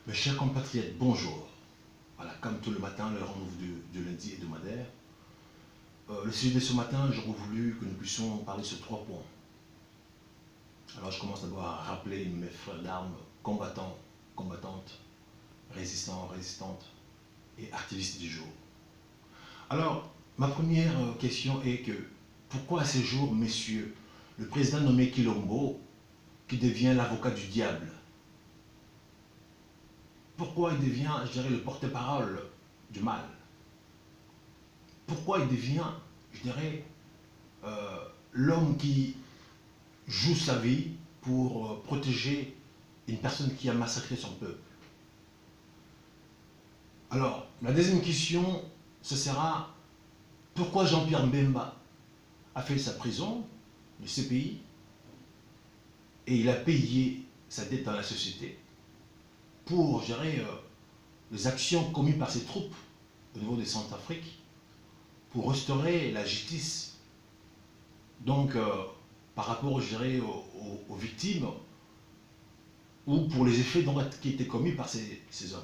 Mes chers compatriotes, bonjour. Voilà, comme tout le matin, le rendez-vous du lundi hebdomadaire. Le sujet de ce matin, j'aurais voulu que nous puissions parler sur 3 points. Alors, je commence d'abord à rappeler mes frères d'armes, combattants, combattantes, résistants, résistantes et activistes du jour. Alors, ma première question est que, pourquoi à ce jour, messieurs, le président nommé Kilombo, qui devient l'avocat du diable, pourquoi il devient, je dirais, le porte-parole du mal? Pourquoi il devient, je dirais, l'homme qui joue sa vie pour protéger une personne qui a massacré son peuple? Alors, la deuxième question, ce sera pourquoi Jean-Pierre Mbemba a fait sa prison, le CPI, et il a payé sa dette dans la société pour gérer les actions commises par ses troupes au niveau de Centrafrique pour restaurer la justice. Donc, par rapport, je dirais, aux victimes ou pour les effets qui étaient commis par ces hommes.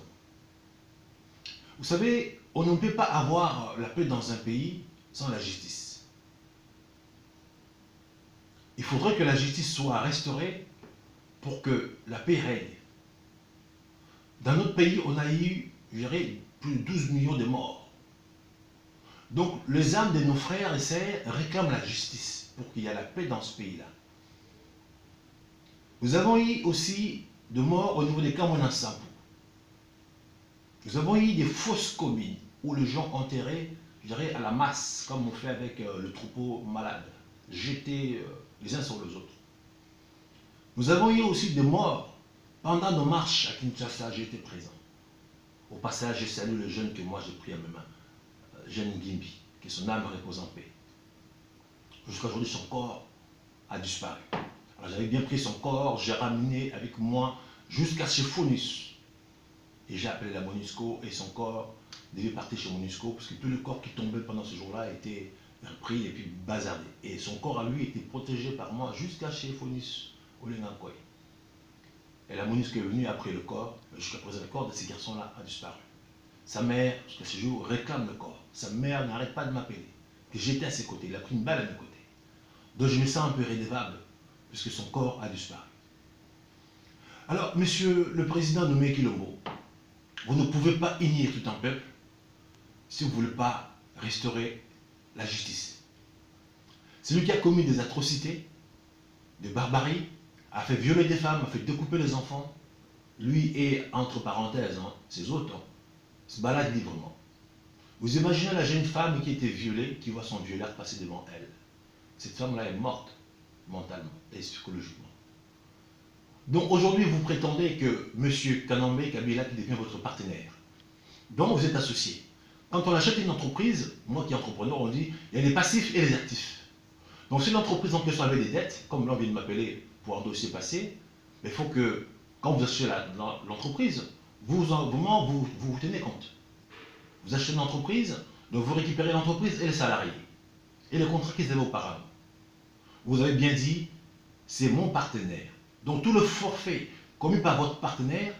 Vous savez, on ne peut pas avoir la paix dans un pays sans la justice. Il faudrait que la justice soit restaurée pour que la paix règne. Dans notre pays, on a eu, je dirais, plus de 12 millions de morts. Donc, les âmes de nos frères et sœurs réclament la justice pour qu'il y ait la paix dans ce pays-là. Nous avons eu aussi de morts au niveau des Camerounais. Nous avons eu des fausses communes où les gens enterrés, je dirais, à la masse, comme on fait avec le troupeau malade, jetés les uns sur les autres. Nous avons eu aussi des morts pendant nos marches à Kinshasa, j'ai été présent. Au passage, je salue le jeune que moi j'ai pris à mes mains, jeune Ngimbi, que son âme repose en paix. Jusqu'à aujourd'hui, son corps a disparu. Alors j'avais bien pris son corps, j'ai ramené avec moi jusqu'à chez Fonus. Et j'ai appelé la MONUSCO et son corps devait partir chez MONUSCO parce que tout le corps qui tombait pendant ce jour-là était repris et puis bazardé. Et son corps à lui était protégé par moi jusqu'à chez Fonus au Lengakoy. Et la MONUSCO est venue après le corps, jusqu'à présent le corps de ces garçons-là a disparu. Sa mère, jusqu'à ce jour, réclame le corps. Sa mère n'arrête pas de m'appeler, que j'étais à ses côtés, il a pris une balle à mes côtés. Donc je me sens un peu redevable puisque son corps a disparu. Alors, monsieur le président nommé Kilombo, vous ne pouvez pas unir tout un peuple si vous ne voulez pas restaurer la justice. Celui qui a commis des atrocités, de barbarie, a fait violer des femmes, a fait découper les enfants, lui et, entre parenthèses, ses autres, se baladent librement. Vous imaginez la jeune femme qui était violée, qui voit son violeur passer devant elle. Cette femme-là est morte, mentalement et psychologiquement. Donc aujourd'hui, vous prétendez que M. Kanambe Kabila qui devient votre partenaire, dont vous êtes associé. Quand on achète une entreprise, moi qui est entrepreneur, on dit il y a les passifs et les actifs. Donc si l'entreprise en plus avait des dettes, comme l'on vient de m'appeler pour un dossier passé, il faut que quand vous achetez l'entreprise, vous tenez compte. Vous achetez une entreprise, donc vous récupérez l'entreprise et les salariés. Et les contrats qu'ils avaient auparavant. Vous avez bien dit, c'est mon partenaire. Donc tout le forfait commis par votre partenaire,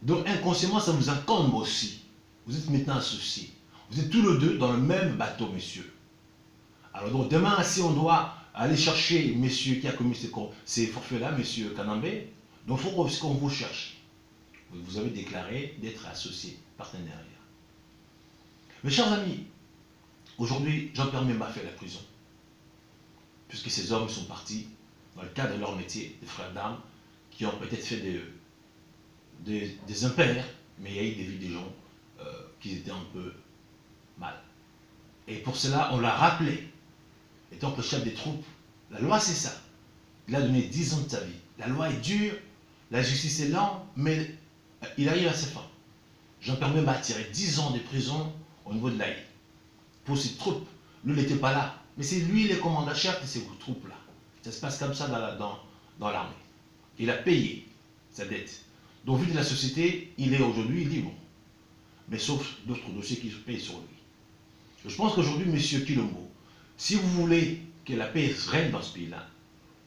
donc inconsciemment ça vous incombe aussi. Vous êtes maintenant associés. Vous êtes tous les deux dans le même bateau, messieurs. Alors donc demain, si on doit aller chercher messieurs qui a commis ces forfaits-là, monsieur Kanambe, donc il faut qu'on vous cherche. Vous avez déclaré d'être associé, partenariat. Mes chers amis, aujourd'hui, Jean-Pierre Mbemba fait la prison. Puisque ces hommes sont partis dans le cadre de leur métier, des frères d'armes, qui ont peut-être fait des impairs, mais il y a eu des vies des gens qui étaient un peu mal. Et pour cela, on l'a rappelé, étant le chef des troupes, la loi c'est ça. Il a donné 10 ans de sa vie. La loi est dure, la justice est lente, mais il arrive à ses fins. Jean-Pierre Mbemba a tiré 10 ans de prison au niveau de l'Aïe. Pour ses troupes, lui il n'était pas là. Mais c'est lui le commandant chef de ces troupes-là. Ça se passe comme ça dans l'armée. Il a payé sa dette. Donc, vu de la société, il est aujourd'hui libre. Mais sauf d'autres dossiers qui se payent sur lui. Je pense qu'aujourd'hui, M. Kilombo, si vous voulez que la paix règne dans ce pays-là,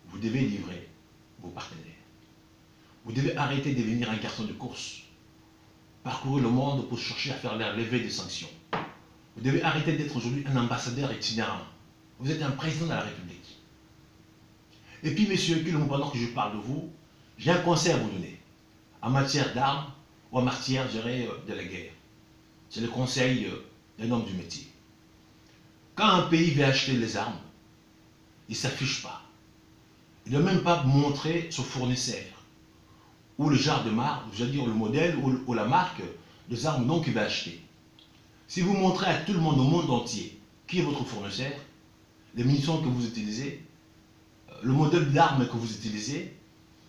vous devez livrer vos partenaires. Vous devez arrêter de devenir un garçon de course parcourir le monde pour chercher à faire la levée des sanctions. Vous devez arrêter d'être aujourd'hui un ambassadeur itinérant. Vous êtes un président de la République. Et puis, messieurs, pendant que je parle de vous, j'ai un conseil à vous donner en matière d'armes ou en matière, je dirais, de la guerre. C'est le conseil d'un homme du métier. Quand un pays veut acheter les armes, il ne s'affiche pas. Il ne doit même pas montrer son fournisseur ou le genre de marque, je veux dire le modèle ou la marque des armes non qu'il va acheter. Si vous montrez à tout le monde au monde entier qui est votre fournisseur, les munitions que vous utilisez, le modèle d'armes que vous utilisez,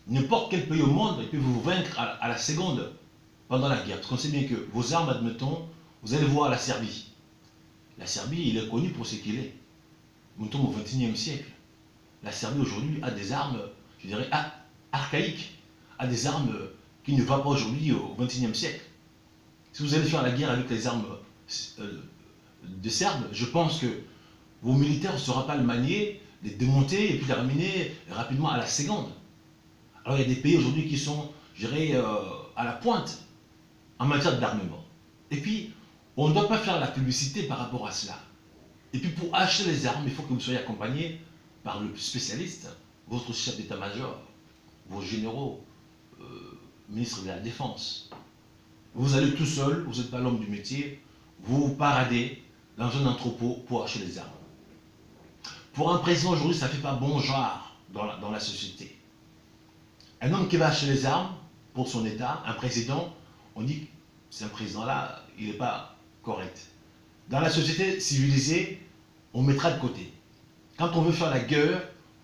n'importe quel pays au monde peut vous vaincre à la seconde pendant la guerre. Parce qu'on sait bien que vos armes, admettons, vous allez voir la Serbie. La Serbie, il est connu pour ce qu'il est. Nous sommes au XXIe siècle. La Serbie aujourd'hui a des armes, je dirais, archaïques, a des armes qui ne vont pas aujourd'hui au XXIe siècle. Si vous allez faire la guerre avec les armes des Serbes, je pense que vos militaires ne sauront pas le manier, les démonter et puis les ramener rapidement à la seconde. Alors il y a des pays aujourd'hui qui sont, je dirais, à la pointe en matière d'armement. Et puis, on ne doit pas faire la publicité par rapport à cela. Et puis pour acheter les armes, il faut que vous soyez accompagné par le spécialiste, votre chef d'état-major, vos généraux, ministre de la Défense. Vous allez tout seul, vous n'êtes pas l'homme du métier, vous paradez dans un entrepôt pour acheter les armes. Pour un président aujourd'hui, ça ne fait pas bon genre dans la société. Un homme qui va acheter les armes pour son État, un président, on dit que c'est un président-là, il n'est pas correct. Dans la société civilisée, on mettra de côté. Quand on veut faire la guerre,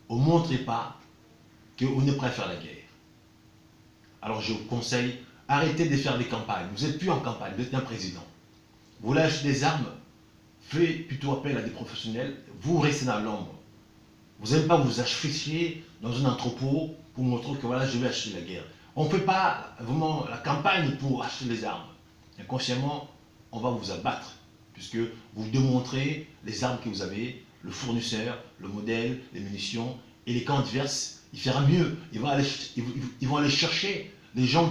on ne montre pas qu'on est prêt à faire la guerre. Alors je vous conseille, arrêtez de faire des campagnes. Vous n'êtes plus en campagne, vous êtes un président. Vous voulez acheter des armes, faites plutôt appel à des professionnels, vous restez dans l'ombre. Vous n'allez pas vous asphyxier dans un entrepôt pour montrer que voilà, je vais acheter la guerre. On ne fait pas vraiment la campagne pour acheter les armes. Inconsciemment, on va vous abattre, puisque vous démontrez les armes que vous avez, le fournisseur, le modèle, les munitions, et les camps adverses, il fera mieux. Ils vont aller chercher les gens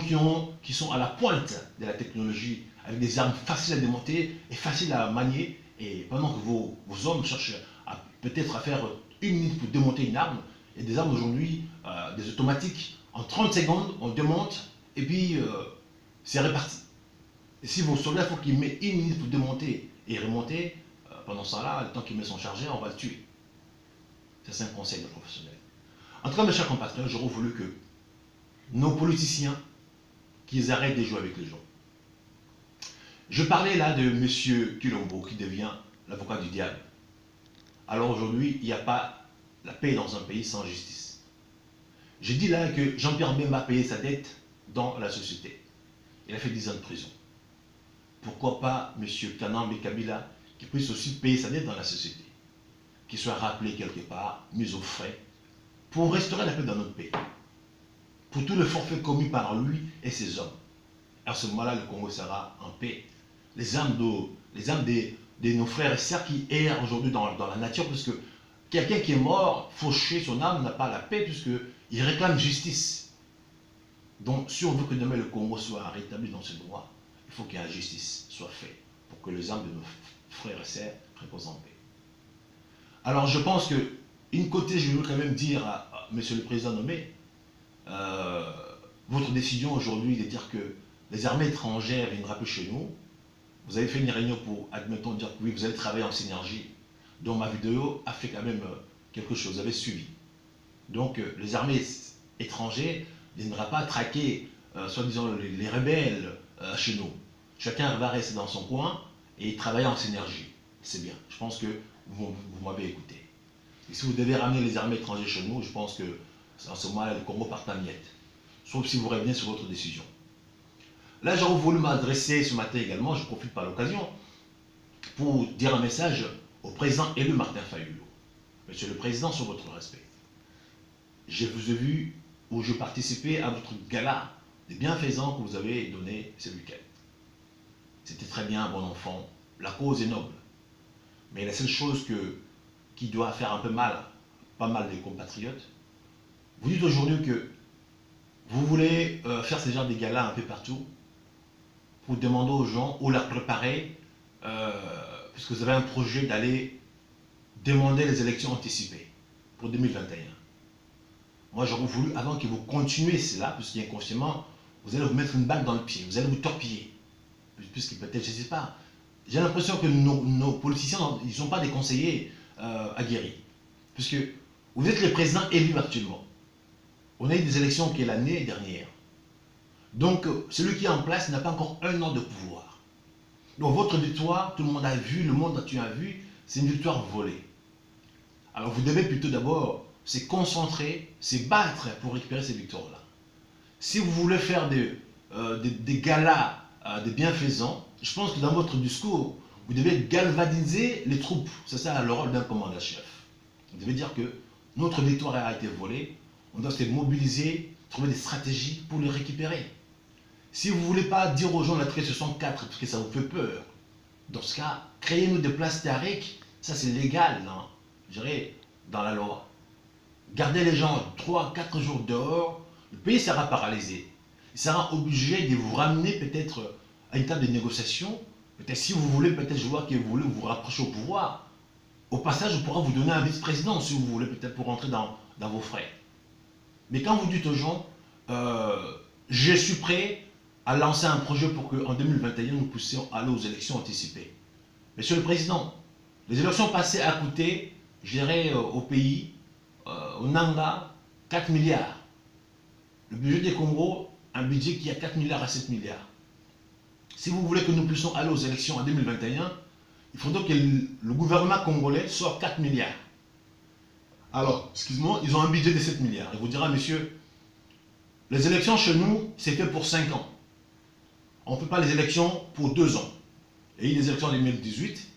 qui sont à la pointe de la technologie, avec des armes faciles à démonter et faciles à manier, et pendant que vos hommes cherchent peut-être à faire 1 minute pour démonter une arme, et des armes aujourd'hui, des automatiques, en 30 secondes, on démonte, et puis c'est réparti. Et si vos soldats, il faut qu'ils mettent 1 minute pour démonter et remonter, pendant ce temps-là, le temps qu'ils mettent son chargeur, on va le tuer. Ça, c'est un conseil de professionnel. En tout cas, mes chers compatriotes, j'aurais voulu que nos politiciens, qu'ils arrêtent de jouer avec les gens. Je parlais là de M. Kilombo, qui devient l'avocat du diable. Alors aujourd'hui, il n'y a pas la paix dans un pays sans justice. J'ai dit là que Jean-Pierre Bemba a payé sa dette dans la société. Il a fait 10 ans de prison. Pourquoi pas M. Kanambe Kabila, qui puisse aussi payer sa dette dans la société, qu'il soit rappelé quelque part, mis au frais, pour restaurer la paix dans notre pays, pour tout le forfait commis par lui et ses hommes. À ce moment-là, le Congo sera en paix. Les âmes de nos frères et sœurs qui errent aujourd'hui dans la nature, puisque quelqu'un qui est mort, fauché, son âme n'a pas la paix, puisqu'il réclame justice. Donc, si on veut que demain le Congo soit rétabli dans ses droits, il faut que la justice soit faite pour que les âmes de nos frères et sœurs reposent en paix. Alors, je pense que, d'une côté, je veux quand même dire à Monsieur le Président nommé, votre décision aujourd'hui de dire que les armées étrangères viendraient plus chez nous, vous avez fait une réunion pour, admettons, dire que oui, vous allez travailler en synergie. Donc ma vidéo a fait quand même quelque chose, vous avez suivi. Donc les armées étrangères ne viendraient pas traquer, soi-disant, les rebelles chez nous. Chacun va rester dans son coin et travailler en synergie. C'est bien, je pense que vous m'avez écouté. Et si vous devez ramener les armées étrangères chez nous, je pense que en ce moment-là, le Congo part en miettes. Sauf si vous revenez sur votre décision. Là, j'aurais voulu m'adresser ce matin également, je profite par l'occasion, pour dire un message au président élu Martin Fayulu. Monsieur le Président, sur votre respect. Je vous ai vu où je participais à votre gala des bienfaisants que vous avez donné ce week-end. C'était très bien, bon enfant. La cause est noble. Mais la seule chose qui doit faire un peu mal, pas mal des compatriotes, vous dites aujourd'hui que vous voulez faire ce genre de galas un peu partout. pour demander aux gens ou leur préparer, puisque vous avez un projet d'aller demander les élections anticipées pour 2021. Moi, j'aurais voulu, avant que vous continuiez cela, puisqu'inconsciemment, vous allez vous mettre une balle dans le pied, vous allez vous torpiller. Puisque peut-être, je ne sais pas, j'ai l'impression que nos politiciens, ils ne sont pas des conseillers aguerris. Puisque vous êtes les présidents élus actuellement. On a eu des élections qui est l'année dernière. Donc, celui qui est en place n'a pas encore 1 an de pouvoir. Donc, votre victoire, tout le monde a vu, le monde entier a vu, c'est une victoire volée. Alors, vous devez plutôt d'abord se concentrer, se battre pour récupérer ces victoires-là. Si vous voulez faire des galas de bienfaisants, je pense que dans votre discours, vous devez galvaniser les troupes. C'est ça le rôle d'un commandant-chef. Vous devez dire que notre victoire a été volée, on doit se mobiliser, trouver des stratégies pour les récupérer. Si vous ne voulez pas dire aux gens la traite 64 parce que ça vous fait peur, dans ce cas, créez-nous des places théoriques, ça c'est légal, non? Je dirais, dans la loi. Gardez les gens 3-4 jours dehors, le pays sera paralysé. Il sera obligé de vous ramener peut-être à une table de négociation. Peut-être si vous voulez, peut-être je vois que vous voulez vous rapprocher au pouvoir. Au passage, on pourra vous donner un vice-président si vous voulez, peut-être pour rentrer dans vos frais. Mais quand vous dites aux gens, je suis prêt à lancer un projet pour qu'en 2021, nous puissions aller aux élections anticipées. Monsieur le Président, les élections passées a coûté, je dirais, au pays, au Nanga, 4 milliards. Le budget des Congo, un budget qui a 4 milliards à 7 milliards. Si vous voulez que nous puissions aller aux élections en 2021, il faudrait que le gouvernement congolais sorte 4 milliards. Alors, excuse-moi, ils ont un budget de 7 milliards. Il vous dira, monsieur, les élections chez nous, c'est fait pour 5 ans. On ne fait pas les élections pour 2 ans. Et il y a des élections en 2018.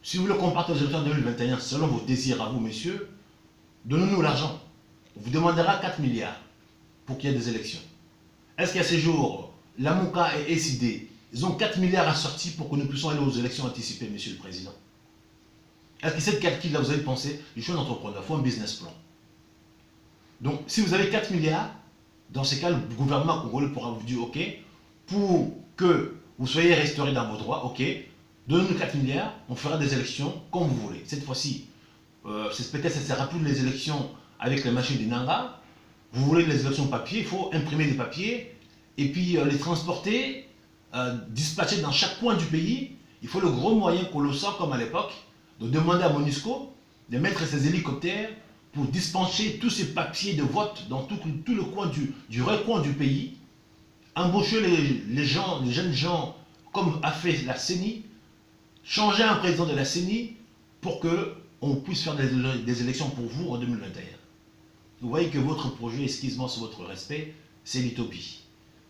Si vous voulez qu'on parte aux élections en 2021, selon vos désirs à vous, messieurs, donnez-nous l'argent. On vous demandera 4 milliards pour qu'il y ait des élections. Est-ce qu'à ce jour, la MOCA et SID, ils ont 4 milliards à sortir pour que nous puissions aller aux élections anticipées, monsieur le Président? Est-ce que cette calcul-là, vous avez pensé, je suis un entrepreneur, il faut un business plan. Donc, si vous avez 4 milliards, dans ce cas, le gouvernement congolais pourra vous dire, OK, pour que vous soyez restaurés dans vos droits, OK, donnez-nous 4 milliards, on fera des élections comme vous voulez. Cette fois-ci, peut-être ça ne sera plus les élections avec les machines des Nanga. Vous voulez les élections papier, il faut imprimer des papiers et puis les transporter, dispatcher dans chaque coin du pays. Il faut le gros moyen colossal comme à l'époque, de demander à MONUSCO de mettre ses hélicoptères pour dispenser tous ces papiers de vote dans tout le coin du recoin du pays, embaucher les jeunes gens comme a fait la CENI, changer un président de la CENI pour qu'on puisse faire des élections pour vous en 2021. Vous voyez que votre projet, excusez-moi sur votre respect, c'est l'utopie.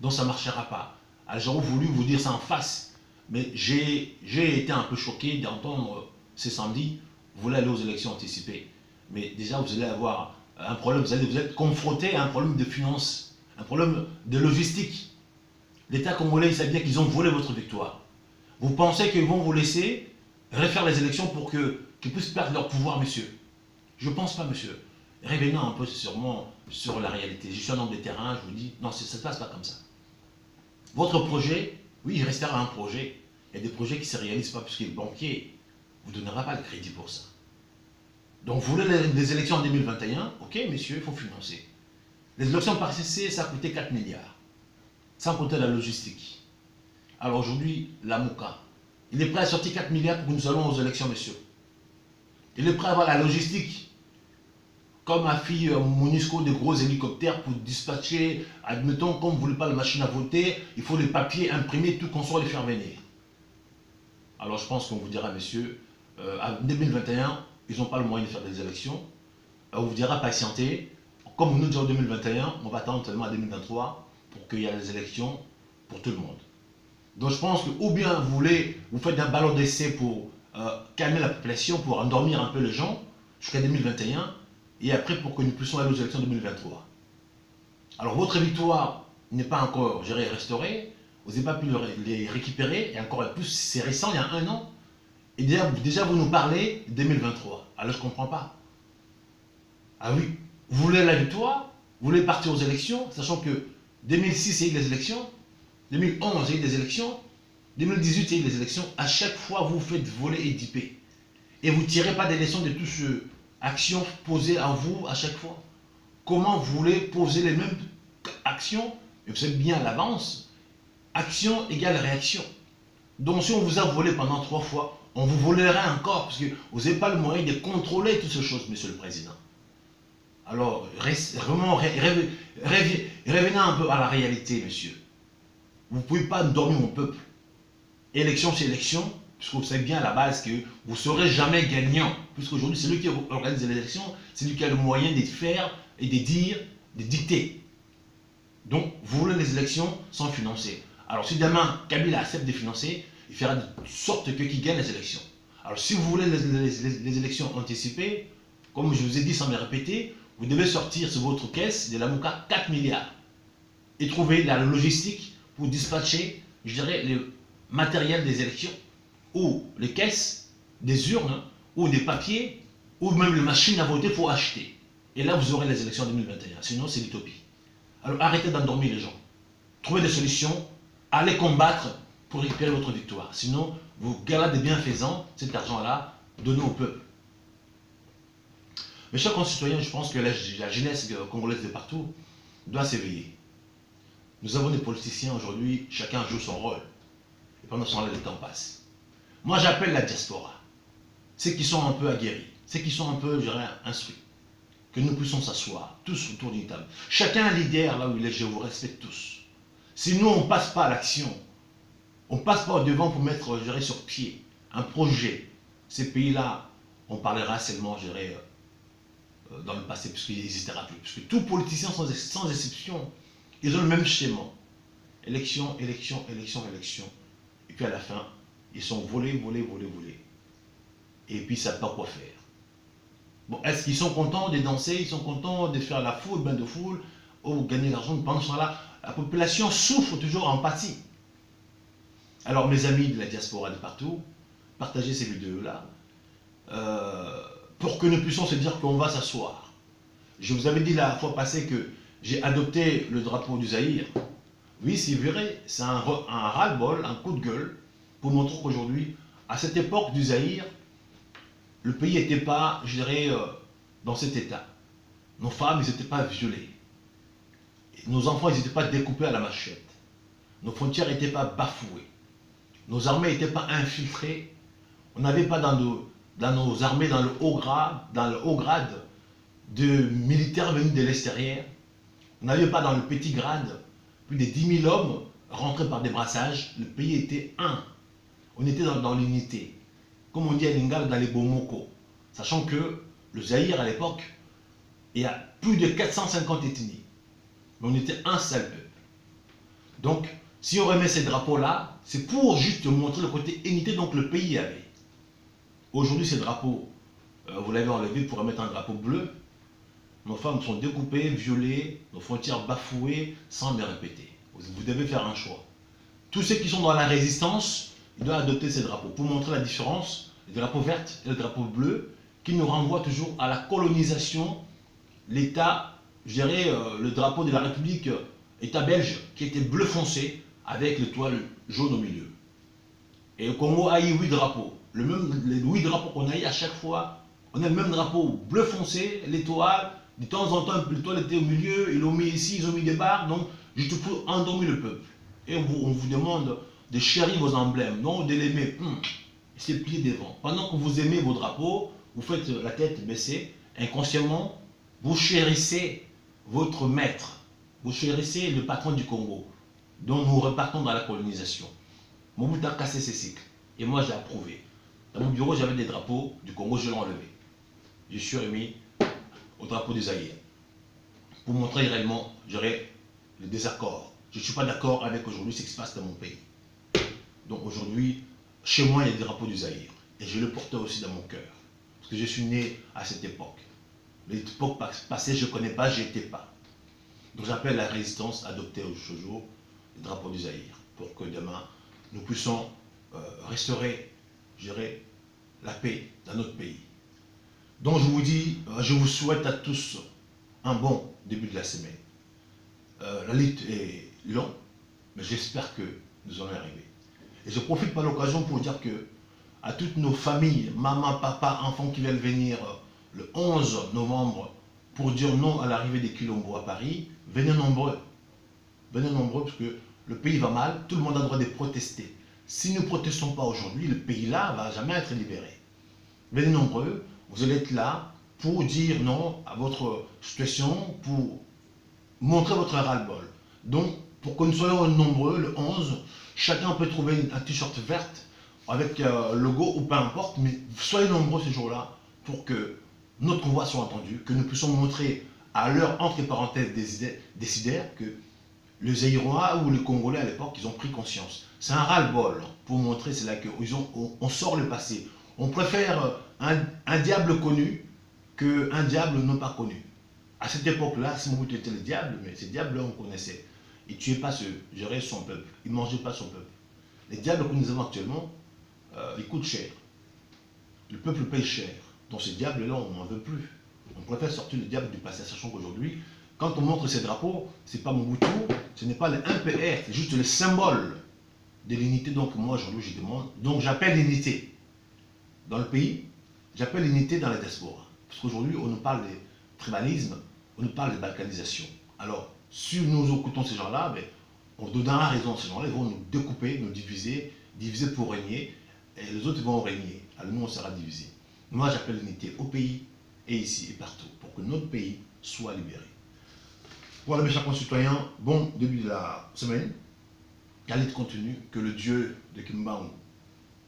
Donc ça ne marchera pas. Alors j'aurais voulu vous dire ça en face, mais j'ai été un peu choqué d'entendre ce samedi, vous voulez aller aux élections anticipées. Mais déjà vous allez avoir un problème, vous êtes confronté à un problème de finances, un problème de logistique. L'État congolais, il sait bien qu'ils ont volé votre victoire. Vous pensez qu'ils vont vous laisser refaire les élections pour qu'ils puissent perdre leur pouvoir, monsieur? Je ne pense pas, monsieur. Revenons un peu sur la réalité. Je suis un homme de terrain, je vous dis, non, ça ne se passe pas comme ça. Votre projet, oui, il restera un projet. Il y a des projets qui ne se réalisent pas puisque le banquier ne vous donnera pas le crédit pour ça. Donc, vous voulez des élections en 2021? Ok, messieurs, il faut financer. Les élections par CC, ça a coûté 4 milliards. Sans compter la logistique. Alors aujourd'hui, la MOCA, il est prêt à sortir 4 milliards pour que nous allons aux élections, messieurs. Il est prêt à avoir la logistique. Comme a fait MONUSCO, des gros hélicoptères pour dispatcher, admettons, comme vous ne voulez pas la machine à voter, il faut les papiers imprimés, tout qu'on soit les faire venir. Alors je pense qu'on vous dira, messieurs, en 2021, ils n'ont pas le moyen de faire des élections. On vous dira patienter. Comme nous disons en 2021, on va attendre tellement à 2023 pour qu'il y ait des élections pour tout le monde. Donc je pense que ou bien vous faites un ballon d'essai pour calmer la population, pour endormir un peu les gens jusqu'à 2021, et après pour que nous puissions aller aux élections 2023. Alors votre victoire n'est pas encore, je dirais, restaurée, vous n'avez pas pu les récupérer, et encore plus, c'est récent, il y a 1 an, et déjà vous nous parlez 2023. Alors je ne comprends pas. Ah oui, vous voulez la victoire, vous voulez partir aux élections, sachant que 2006, il y a eu les élections, 2011, il y a eu des élections. 2018, il y a eu des élections. À chaque fois, vous faites voler et dipper. Et vous ne tirez pas des leçons de toutes ces actions posées à vous à chaque fois. Comment vous voulez poser les mêmes actions? Et vous savez bien à l'avance, action égale réaction. Donc si on vous a volé pendant 3 fois, on vous volera encore, parce que vous n'avez pas le moyen de contrôler toutes ces choses, Monsieur le Président. Alors, vraiment, revenez un peu à la réalité, monsieur. Vous ne pouvez pas dormir mon peuple. Élection, c'est élection, puisque vous savez bien à la base que vous ne serez jamais gagnant. Puisqu'aujourd'hui, c'est lui qui organise les élections, c'est lui qui a le moyen de faire et de dire, de dicter. Donc, vous voulez les élections sans financer. Alors, si demain, Kabila accepte de financer, il fera de sorte que qui gagne les élections. Alors, si vous voulez les élections anticipées, comme je vous ai dit sans me répéter, vous devez sortir sur votre caisse de la MOUCA 4 milliards et trouver la logistique pour dispatcher, je dirais, le matériel des élections, ou les caisses, des urnes, ou des papiers, ou même les machines à voter, il faut acheter. Et là, vous aurez les élections 2021. Sinon, c'est l'utopie. Alors, arrêtez d'endormir les gens. Trouvez des solutions, allez combattre pour récupérer votre victoire. Sinon, vous gardez des bienfaisants, cet argent-là, donnez au peuple. Mes chers concitoyens, je pense que la jeunesse congolaise de partout doit s'éveiller. Nous avons des politiciens aujourd'hui, chacun joue son rôle. Et pendant ce temps-là, le temps passe. Moi, j'appelle la diaspora. Ceux qui sont un peu aguerris, ceux qui sont un peu, je dirais, instruits. Que nous puissions s'asseoir, tous autour d'une table. Chacun un leader là où il est, je vous respecte tous. Sinon, on ne passe pas à l'action. On ne passe pas au devant pour mettre, je dirais, sur pied un projet. Ces pays-là, on parlera seulement, je dirais, dans le passé, puisqu'il n'existera plus. Puisque tous politiciens, sans exception, ils ont le même schéma. Élection, élection, élection, élection. Et puis à la fin, ils sont volés, volés, volés, volés. Et puis ils ne savent pas quoi faire. Bon, est-ce qu'ils sont contents de danser? Ils sont contents de faire la foule, bain de foule, ou gagner de l'argent? Pendant ce temps-là, la population souffre toujours en pâtit. Alors mes amis de la diaspora de partout, partagez ces vidéos-là. Pour que nous puissions se dire qu'on va s'asseoir. Je vous avais dit la fois passée que j'ai adopté le drapeau du Zaïre. Oui, c'est vrai, c'est un ras-le-bol, un coup de gueule, pour montrer qu'aujourd'hui, à cette époque du Zaïre, le pays n'était pas, je dirais, dans cet état. Nos femmes, ils n'étaient pas violées. Nos enfants, ils n'étaient pas découpés à la machette. Nos frontières n'étaient pas bafouées. Nos armées n'étaient pas infiltrées. On n'avait pas dans nos armées, dans le haut grade, de militaires venus de l'extérieur. On n'avait pas dans le petit grade plus de 10 000 hommes rentrés par des brassages. Le pays était un. On était dans l'unité. Comme on dit à Lingala, dans les Bomoko. Sachant que le Zaïre, à l'époque, il y a plus de 450 ethnies. Mais on était un seul peuple. Donc, si on remet ces drapeaux-là, c'est pour juste montrer le côté unité dont le pays avait. Aujourd'hui, ces drapeaux, vous l'avez enlevé pour remettre un drapeau bleu. Nos femmes sont découpées, violées, nos frontières bafouées, sans me répéter. Vous devez faire un choix. Tous ceux qui sont dans la résistance, ils doivent adopter ces drapeaux pour montrer la différence, le drapeau vert et le drapeau bleu, qui nous renvoient toujours à la colonisation, l'État, je dirais, le drapeau de la République, État belge, qui était bleu foncé, avec l'étoile jaune au milieu. Et le Congo a eu 8 drapeaux. Les 8 drapeaux qu'on a eu à chaque fois, on a le même drapeau bleu foncé, l'étoile, de temps en temps l'étoile était au milieu, ils l'ont mis ici, ils ont mis des barres, donc juste pour endormir le peuple. Et on vous demande de chérir vos emblèmes, non de l'aimer, c'est plié devant. Pendant que vous aimez vos drapeaux, vous faites la tête baissée, inconsciemment, vous chérissez votre maître, vous chérissez le patron du Congo, dont nous repartons dans la colonisation. Mobutu a cassé ses cycles, et moi j'ai approuvé. Dans mon bureau, j'avais des drapeaux du Congo, je l'ai enlevé. Je suis remis au drapeau du Zaïre. Pour montrer réellement, j'aurais le désaccord. Je ne suis pas d'accord avec aujourd'hui ce qui se passe dans mon pays. Donc aujourd'hui, chez moi, il y a des drapeaux du Zaïre. Et je le portais aussi dans mon cœur. Parce que je suis né à cette époque. L'époque passée, je ne connais pas, je n'étais pas. Donc j'appelle la résistance à adopter aujourd'hui le drapeau du Zaïre. Pour que demain, nous puissions restaurer, je dirais, la paix dans notre pays. Donc je vous dis, je vous souhaite à tous un bon début de la semaine. La lutte est longue, Mais j'espère que nous allons y arriver. Et je profite par l'occasion pour dire que à toutes nos familles, maman, papa, enfants qui veulent venir le 11 novembre pour dire non à l'arrivée des Quilombo à Paris, venez nombreux. Venez nombreux parce que le pays va mal, tout le monde a le droit de protester. Si nous ne protestons pas aujourd'hui, le pays-là ne va jamais être libéré. Venez nombreux, vous allez être là pour dire non à votre situation, pour montrer votre ras-le-bol. Donc, pour que nous soyons nombreux, le 11, chacun peut trouver un t-shirt vert avec logo ou peu importe, mais soyez nombreux ce jour-là pour que notre voix soit entendue, que nous puissions montrer à l'heure, entre parenthèses, décideurs que les Zaïrois ou les Congolais à l'époque, ils ont pris conscience. C'est un ras-le-bol pour montrer, c'est là qu'on sort le passé. On préfère un diable connu qu'un diable non pas connu. À cette époque-là, Mobutu était le diable, mais ces diables-là, on connaissait. Il ne tuait pas gérait son peuple. Il ne mangeait pas son peuple. Les diables que nous avons actuellement, ils coûtent cher. Le peuple paye cher. Donc ces diables-là, on n'en veut plus. On préfère sortir le diable du passé, sachant qu'aujourd'hui, quand on montre ces drapeaux, ce n'est pas Mobutu, ce n'est pas le MPR, c'est juste le symbole de l'unité. Donc moi, aujourd'hui, je demande. Donc j'appelle l'unité dans le pays, j'appelle l'unité dans la diaspora. Parce qu'aujourd'hui, on nous parle de tribalisme, on nous parle de balkanisation. Alors, si nous écoutons ces gens-là, ben, on donnera raison à ces gens-là, ils vont nous découper, nous diviser, diviser pour régner, et les autres vont régner. Alors nous, on sera divisés. Moi, j'appelle l'unité au pays, et ici, et partout, pour que notre pays soit libéré. Voilà, mes chers concitoyens, bon début de la semaine. Qualité continue, que le Dieu de Kimbangu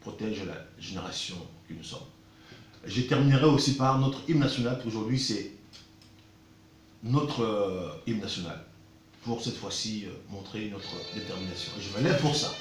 protège la génération que nous sommes. Je terminerai aussi par notre hymne national, qu'aujourd'hui c'est notre hymne national, pour cette fois-ci montrer notre détermination. Et je me lève pour ça.